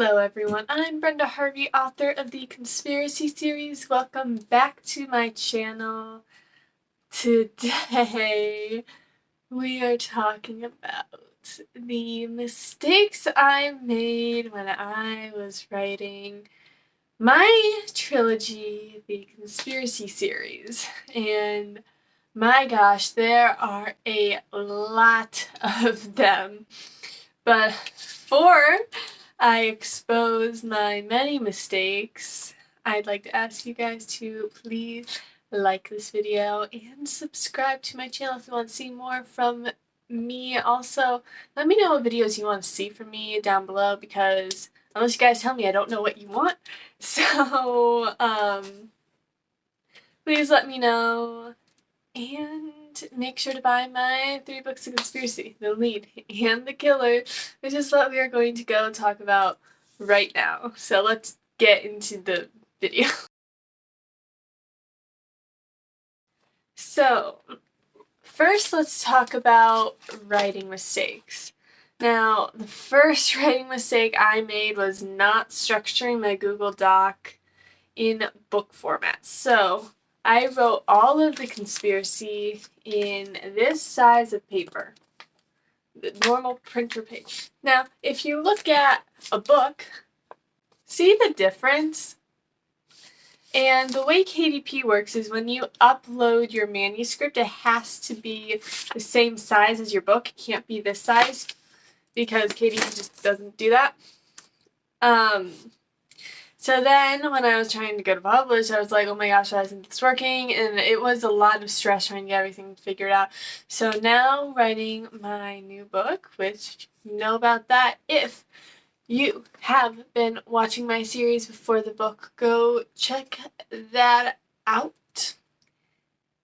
Hello everyone, I'm Brenda Harvey, author of the Conspiracy series. Welcome back to my channel. Today we are talking about the mistakes I made when I was writing my trilogy, the Conspiracy series. And my gosh, there are a lot of them. But before I expose my many mistakes, I'd like to ask you guys to please like this video and subscribe to my channel if you want to see more from me. Also, let me know what videos you want to see from me down below, because unless you guys tell me, I don't know what you want. So, please let me know. And make sure to buy my 3 books of conspiracy, The Lead and The Killer, which is what we are going to go talk about right now. So let's get into the video. So, first let's talk about writing mistakes. Now, the first writing mistake I made was not structuring my Google Doc in book format. So, I wrote all of the conspiracy in this size of paper, the normal printer page. Now, if you look at a book, see the difference? And the way KDP works is when you upload your manuscript, it has to be the same size as your book. It can't be this size because KDP just doesn't do that. So then when I was trying to go to publish, I was like, oh my gosh, why isn't this working? And it was a lot of stress trying to get everything figured out. So now writing my new book, which you know about that. If you have been watching my series before the book, go check that out.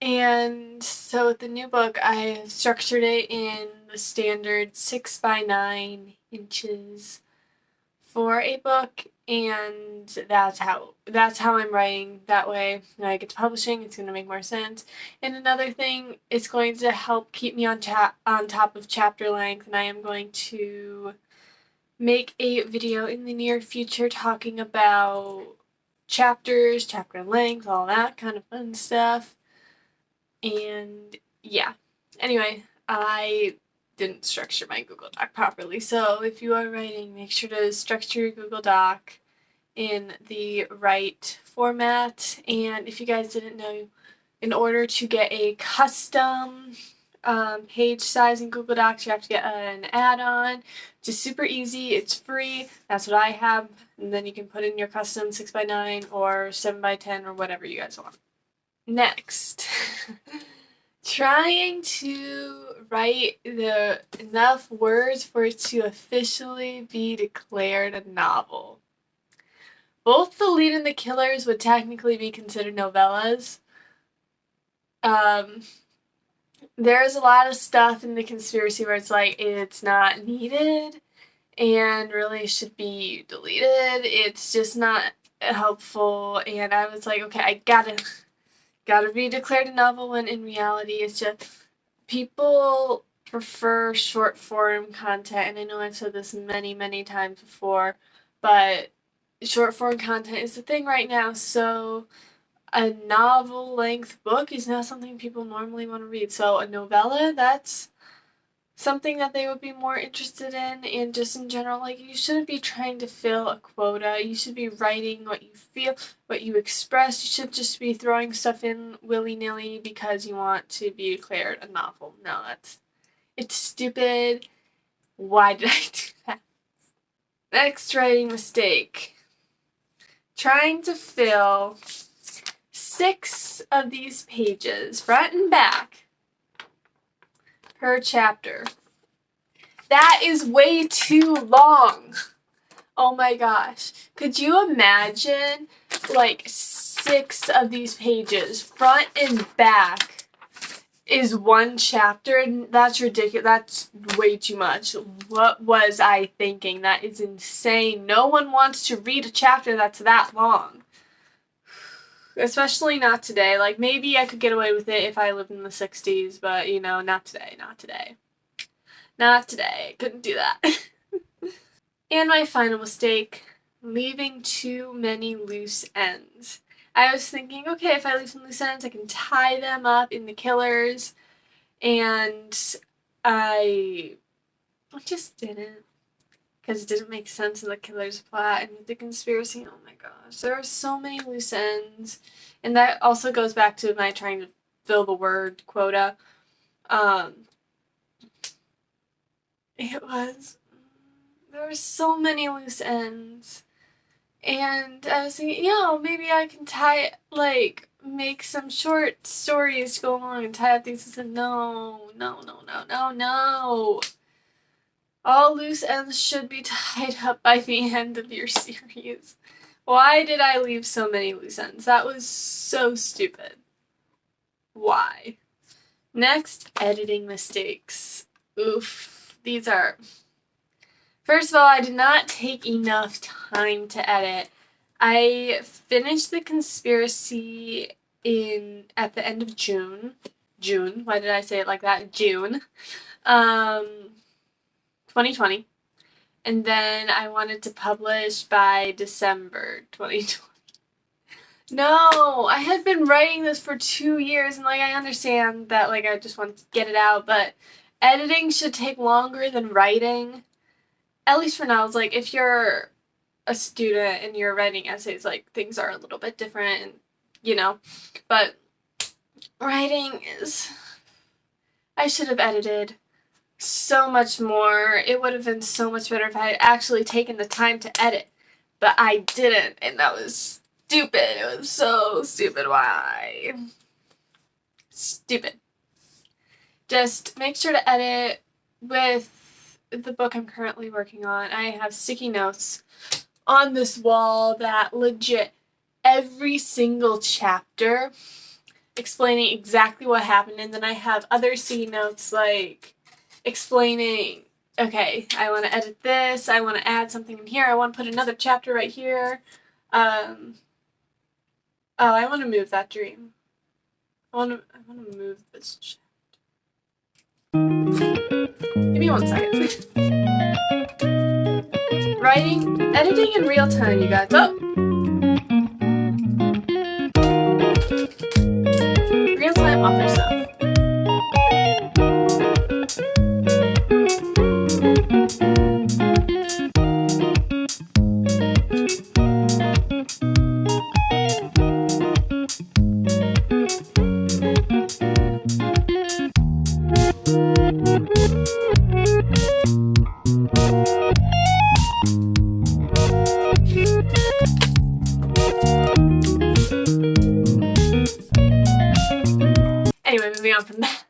And so with the new book, I structured it in the standard 6 by 9 inches for a book, and that's how I'm writing. That way when I get to publishing, it's going to make more sense. And another thing, it's going to help keep me on top of chapter length, and I am going to make a video in the near future talking about chapters, chapter length, all that kind of fun stuff. And yeah, anyway, I didn't structure my Google Doc properly. So if you are writing, make sure to structure your Google Doc in the right format. And if you guys didn't know, in order to get a custom page size in Google Docs, you have to get an add-on. Just super easy. It's free. That's what I have. And then you can put in your custom 6 by 9 or 7 by 10 or whatever you guys want. Next. Trying to write enough words for it to officially be declared a novel. Both The Lead and The Killers would technically be considered novellas. There's a lot of stuff in the conspiracy where it's like it's not needed and really should be deleted. It's just not helpful, and I was like, okay, I gotta be declared a novel, when in reality it's just people prefer short form content. And I know I've said this many times before, but short form content is the thing right now. So a novel length book is not something people normally want to read. So a novella, that's something that they would be more interested in. And just in general, like, you shouldn't be trying to fill a quota. You should be writing what you feel, what you express. You should just be throwing stuff in willy-nilly because you want to be declared a novel. No, it's stupid. Why did I do that? Next writing mistake. Trying to fill 6 of these pages, front and back, per chapter. That is way too long. Oh my gosh. Could you imagine, like, 6 of these pages, front and back, is one chapter? That's ridiculous. That's way too much. What was I thinking? That is insane. No one wants to read a chapter that's that long. Especially not today. Like, maybe I could get away with it if I lived in the 60s, but, you know, not today. Not today. Couldn't do that. And my final mistake, leaving too many loose ends. I was thinking, okay, if I leave some loose ends, I can tie them up in the killers, and I just didn't, because it didn't make sense in the killer's plot and the conspiracy. Oh my gosh, there are so many loose ends, and that also goes back to my trying to fill the word quota. There were so many loose ends. And I was thinking, maybe I can make some short stories to go along and tie up things. I said, no. All loose ends should be tied up by the end of your series. Why did I leave so many loose ends? That was so stupid. Why? Next, editing mistakes. Oof. These are... First of all, I did not take enough time to edit. I finished the conspiracy at the end of June. June. Why did I say it like that? June. 2020. And then I wanted to publish by December 2020. No, I had been writing this for 2 years, and I understand that I just want to get it out, but editing should take longer than writing. At least for now. It's if you're a student and you're writing essays, things are a little bit different, but writing is... I should have edited so much more. It would have been so much better if I had actually taken the time to edit, but I didn't, and that was stupid. It was so stupid. Why? Stupid. Just make sure to edit. With the book I'm currently working on, I have sticky notes on this wall that legit every single chapter explaining exactly what happened, and then I have other sticky notes explaining, okay, I want to edit this, I want to add something in here, I want to put another chapter right here. I want to move that dream. I want to move this chapter. Give me 1 second. Editing in real time, you guys. Oh! Real time author stuff. Anyway, moving on from that.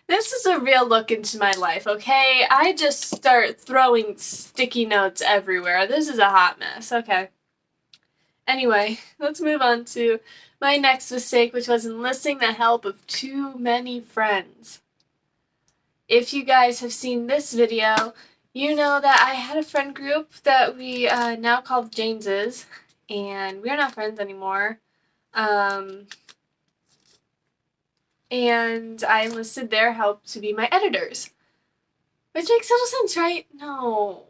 This is a real look into my life, okay? I just start throwing sticky notes everywhere. This is a hot mess, okay? Anyway, let's move on to my next mistake, which was enlisting the help of too many friends. If you guys have seen this video, you know that I had a friend group that we now call James's, and we're not friends anymore. And I enlisted their help to be my editors. Which makes little sense, right? No.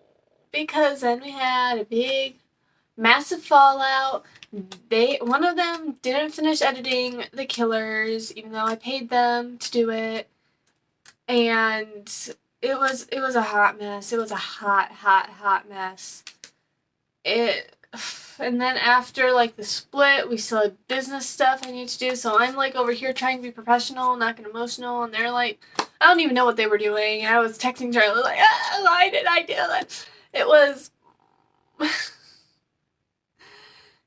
Because then we had a big, massive fallout. One of them didn't finish editing The Killers, even though I paid them to do it. And it was a hot mess. It was a hot mess. And then after the split, we still had business stuff I need to do, so I'm over here trying to be professional, not get emotional, and they're I don't even know what they were doing, and I was texting Charlie why did I do that? It was...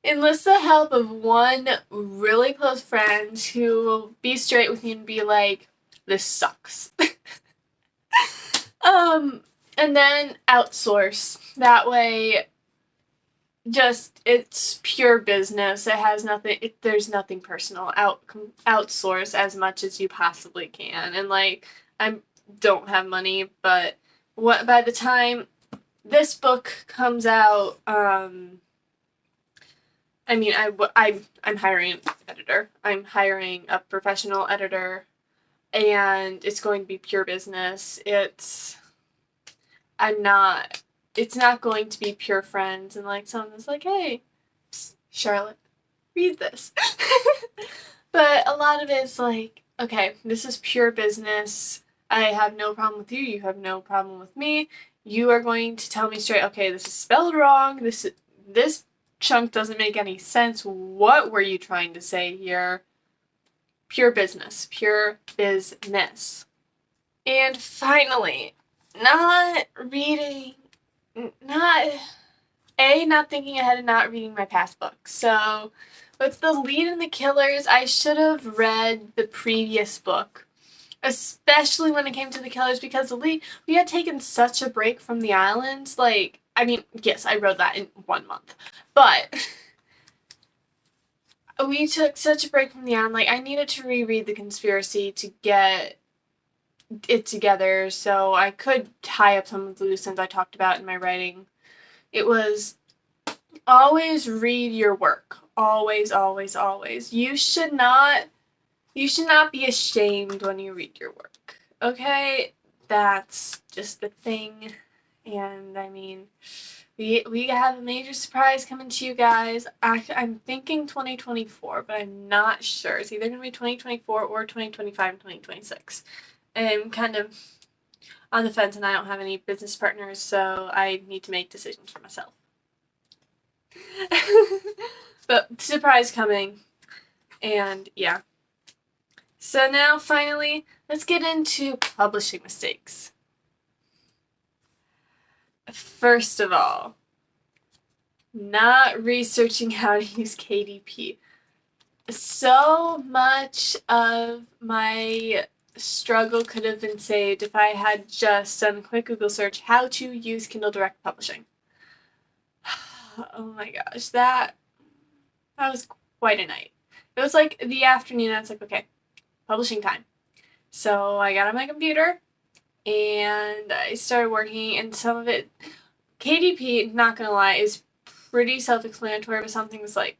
Enlist the help of one really close friend who will be straight with you and be this sucks. And then outsource. That way... it's pure business. It has nothing, there's nothing personal. Outsource as much as you possibly can. And I don't have money, but by the time this book comes out, I'm hiring an editor. I'm hiring a professional editor, and it's going to be pure business. I'm not it's not going to be pure friends and like someone that's like, hey, psst, Charlotte, read this. But a lot of it is like, okay, this is pure business. I have no problem with you. You have no problem with me. You are going to tell me straight, okay, this is spelled wrong. This chunk doesn't make any sense. What were you trying to say here? Pure business. Pure business. And finally, not thinking ahead and not reading my past books. So with The Lead and the Killers, I should have read the previous book, especially when it came to the Killers, because The Lead, we had taken such a break from the islands. Like, I mean, yes, I wrote that in 1 month, but we took such a break from the island. Like, I needed to reread The Conspiracy to get it together so I could tie up some of the loose ends I talked about in my writing. It was always read your work. Always, always, always. You should not be ashamed when you read your work. Okay? That's just the thing. And I mean, we have a major surprise coming to you guys. I'm thinking 2024, but I'm not sure. It's either going to be 2024 or 2025 and 2026. I'm kind of on the fence, and I don't have any business partners, so I need to make decisions for myself. But surprise coming, and yeah. So now, finally, let's get into publishing mistakes. First of all, not researching how to use KDP. So much of my struggle could have been saved if I had just done a quick Google search, how to use Kindle Direct Publishing. Oh my gosh, that was quite a night. It was like the afternoon, I was like, okay, publishing time. So I got on my computer and I started working, and some of it, KDP, not gonna lie, is pretty self-explanatory, but some things like,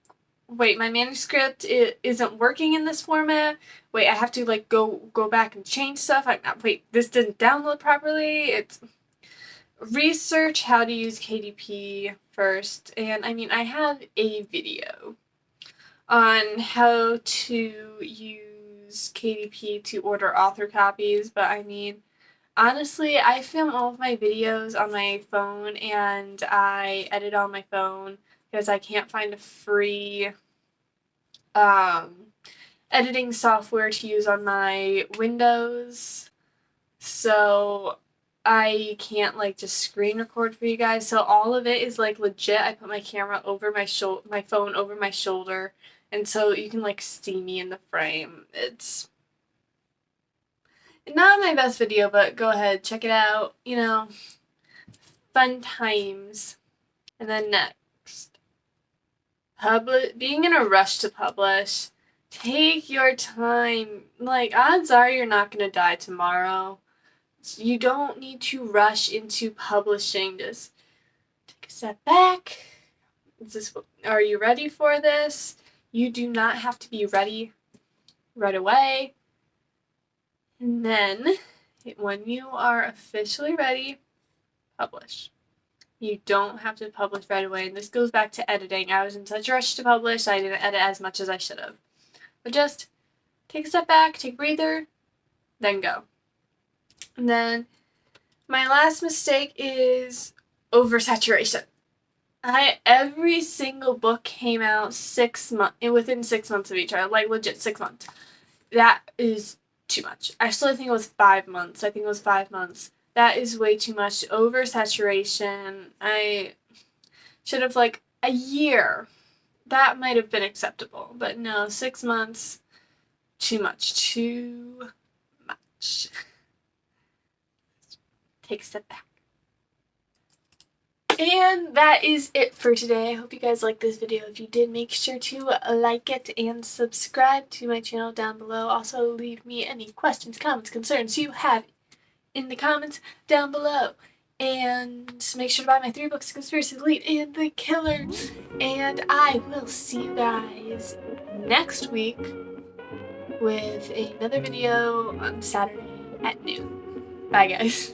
wait, my manuscript isn't working in this format. Wait, I have to like go back and change stuff. Wait, this didn't download properly. It's research how to use KDP first. And I mean, I have a video on how to use KDP to order author copies, but I mean, honestly, I film all of my videos on my phone and I edit on my phone because I can't find a free editing software to use on my Windows, so I can't like just screen record for you guys. So all of it is like legit. I put my camera over my phone over my shoulder, and so you can like see me in the frame. It's not my best video, but go ahead, check it out. You know, fun times. And then next, being in a rush to publish. Take your time. Like, odds are you're not going to die tomorrow. You don't need to rush into publishing. Just take a step back. Are you ready for this? You do not have to be ready right away. And then, when you are officially ready, publish. You don't have to publish right away. And this goes back to editing. I was in such a rush to publish, I didn't edit as much as I should have. But just take a step back, take a breather, then go. And then my last mistake is oversaturation. Every single book came out within 6 months of each other, like legit 6 months. That is too much. Actually, I think it was 5 months. That is way too much. Oversaturation. I should have like a year. That might have been acceptable, but no, 6 months, too much. Take a step back. And that is it for today. I hope you guys liked this video. If you did, make sure to like it and subscribe to my channel down below. Also, leave me any questions, comments, concerns you have in the comments down below. And make sure to buy my 3 books, Conspiracy, The Lead, and The Killer. And I will see you guys next week with another video on Saturday at noon. Bye, guys.